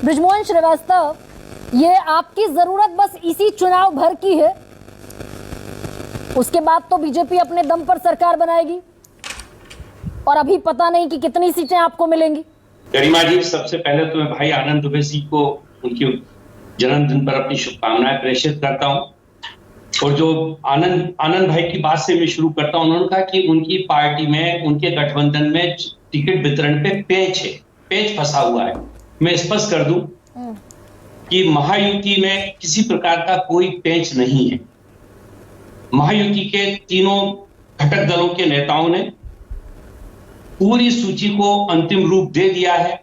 बृजमोहन श्रीवास्तव, ये आपकी जरूरत बस इसी चुनाव भर की है, उसके बाद तो बीजेपी अपने दम पर सरकार बनाएगी और अभी पता नहीं कि कितनी सीटें आपको मिलेंगी। गरिमा जी, सबसे पहले तो मैं भाई आनंद दुबे जी को उनके जन्मदिन पर अपनी शुभकामनाएं प्रेषित करता हूं। और जो आनंद भाई की बात से मैं शुरू करता हूं, उन्होंने कहा कि उनकी पार्टी में, उनके गठबंधन में टिकट वितरण पे पेच फंसा हुआ है। मैं स्पष्ट कर दूं कि महायुति में किसी प्रकार का कोई पेच नहीं है। महायुति के तीनों घटक दलों के नेताओं ने पूरी सूची को अंतिम रूप दे दिया है।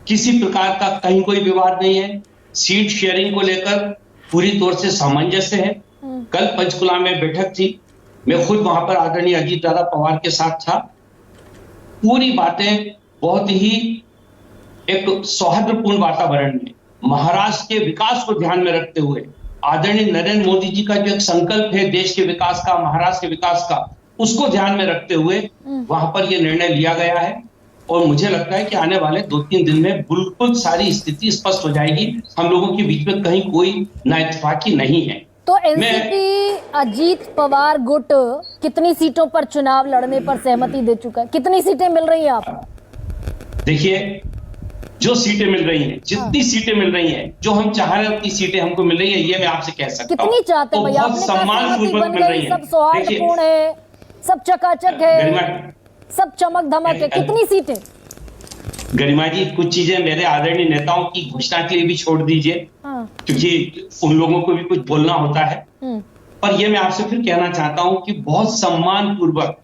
किसी प्रकार का कहीं कोई विवाद नहीं है। सीट शेयरिंग को लेकर पूरी तौर से सामंजस्य है। कल पंचकुला में बैठक थी, मैं खुद वहां पर आदरणीय अजीत दादा पवार के साथ था। पूरी बातें बहुत ही एक सौहार्दपूर्ण वातावरण में, महाराष्ट्र के विकास को ध्यान में रखते हुए, आदरणीय नरेंद्र मोदी जी का जो एक संकल्प है देश के विकास का, महाराष्ट्र के विकास का, उसको ध्यान में रखते हुए वहां पर यह निर्णय लिया गया है। और मुझे लगता है कि आने वाले 2-3 दिन में बिल्कुल सारी स्थिति स्पष्ट हो जाएगी। हम लोगों के बीच में कहीं कोई नाइतफाकी नहीं है। तो एनसीपी अजीत पवार गुट कितनी सीटों पर चुनाव लड़ने पर सहमति दे चुका है? कितनी सीटें मिल रही हैं आपको? देखिए, जो सीटें मिल रही हैं, जितनी सीटें मिल रही हैं, जो हम चाह रहे हैं उतनी सीटें हमको मिल रही है, ये मैं आपसे कह सकता हूं। कितनी चाहते हैं भैया? आपने सम्मानपूर्वक मिल रही है। सब सौहार्दपूर्ण है, सब चकाचक है, सब चमक धमक है। कितनी सीटें? गरिमा जी, कुछ चीजें मेरे आदरणीय नेताओं की घोषणा के लिए भी छोड़ दीजिए, क्योंकि उन लोगों को भी कुछ बोलना होता है। पर ये मैं आपसे फिर कहना चाहता हूं कि बहुत सम्मान पूर्वक,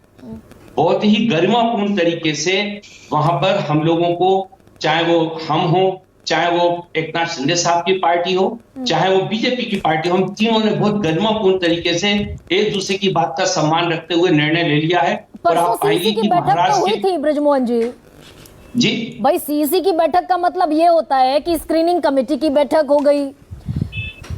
बहुत ही गरिमापूर्ण तरीके से वहां पर हम लोगों को, चाहे वो हम हो, चाहे वो एकनाथ शिंदे साहब की पार्टी हो, चाहे वो बीजेपी की पार्टी हो, हम तीनों ने बहुत गरिमापूर्ण तरीके से एक दूसरे की बात का सम्मान रखते हुए निर्णय ले लिया है। और आप पाएंगे कि महाराष्ट्र हुई थी बृजमोहन जी भाई, सीईसी की बैठक का मतलब ये होता है कि स्क्रीनिंग कमेटी की बैठक हो गई।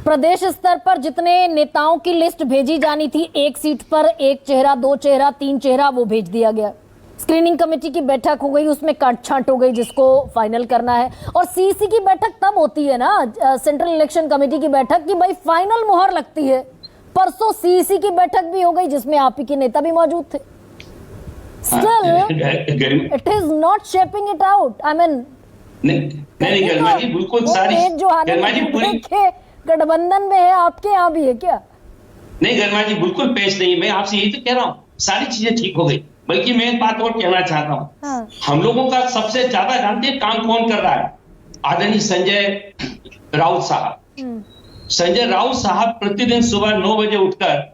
प्रदेश स्तर पर जितने नेताओं की लिस्ट भेजी जानी थी, एक सीट पर एक चेहरा, 2 चेहरा, 3 चेहरा, वो भेज दिया गया। स्क्रीनिंग कमेटी की बैठक हो गई, उसमें काट छांट हो गई जिसको फाइनल करना है। और सीईसी की बैठक तब होती है ना, सेंट्रल इलेक्शन कमेटी की बैठक, की भाई फाइनल मुहर लगती है। परसों सीईसी की बैठक भी हो गई जिसमें आप ही के नेता भी मौजूद थे। Still, it is not shaping it out. I mean, नहीं गरिमा जी, बिल्कुल सारी गरिमा जी पूरी गठबंधन में है, आपके यहाँ भी है क्या? नहीं गरिमा जी, बिल्कुल पेश नहीं। मैं आपसे यही तो कह रहा हूँ, सारी चीजें ठीक हो गई। बल्कि मैं एक बात और कहना चाहता हूँ, हम लोगों का सबसे ज्यादा जानते हैं काम कौन कर रहा है? आदरणीय संजय राउत साहब। संजय राउत साहब प्रतिदिन सुबह 9 बजे उठकर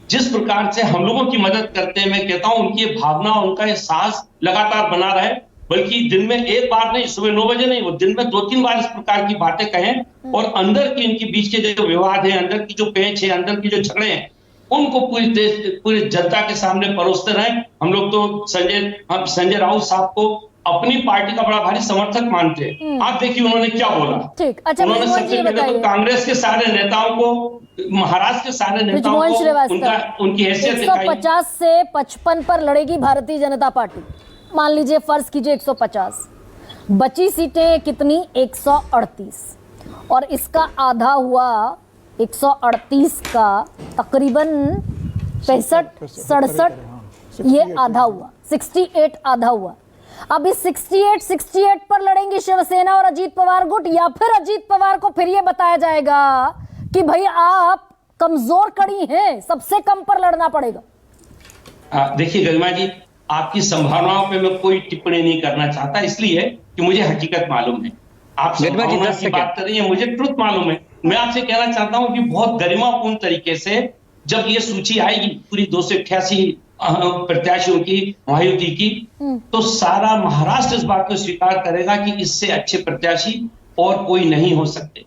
जिस प्रकार से हम लोगों की मदद करते हैं, मैं कहता हूं उनकी भावना, उनका ये साहस लगातार बना रहे। बल्कि दिन में एक बार नहीं, सुबह 9 बजे नहीं, वो दिन में 2-3 बार इस प्रकार की बातें कहें और अंदर की इनके बीच के जो विवाद है, अंदर की जो पेच है, अंदर की जो झगड़े हैं, उनको पूरी जनता के सामने परोसते रहें। हम लोग तो संजय राउत साहब को अपनी पार्टी का बड़ा भारी समर्थक मानते हैं। आप देखिए उन्होंने क्या बोला। ठीक, अच्छा, उन्होंने सबसे पहले तो कांग्रेस के सारे नेताओं को, महाराष्ट्र के सारे नेताओं को उनकी हैसियत दिखाई। 150 से 55 पर लड़ेगी भारतीय जनता पार्टी। मान लीजिए, फर्ज कीजिए 150, बची सीटें कितनी? 138। और इसका आधा हुआ 138 का तकरीबन 65-67, ये आधा हुआ, 68 आधा हुआ। अब इस 68 पर लड़ेंगे शिवसेना और अजीत पवार गुट, या फिर अजीत पवार को फिर ये बताया जाएगा कि भाई आप कमजोर कड़ी हैं, सबसे कम पर लड़ना पड़ेगा? देखिए गरिमा जी, आपकी संभावनाओं पे मैं कोई टिप्पणी नहीं करना चाहता, इसलिए कि मुझे हकीकत मालूम है। आप संभावना की बात कर रही है, मुझे ट्रुथ मालूम है। मैं आपसे कहना चाहता हूं कि बहुत गरिमापूर्ण तरीके से जब ये सूची आएगी पूरी 288 प्रत्याशियों की, महायुति की, तो सारा महाराष्ट्र इस बात को स्वीकार करेगा कि इससे अच्छे प्रत्याशी और कोई नहीं हो सकते।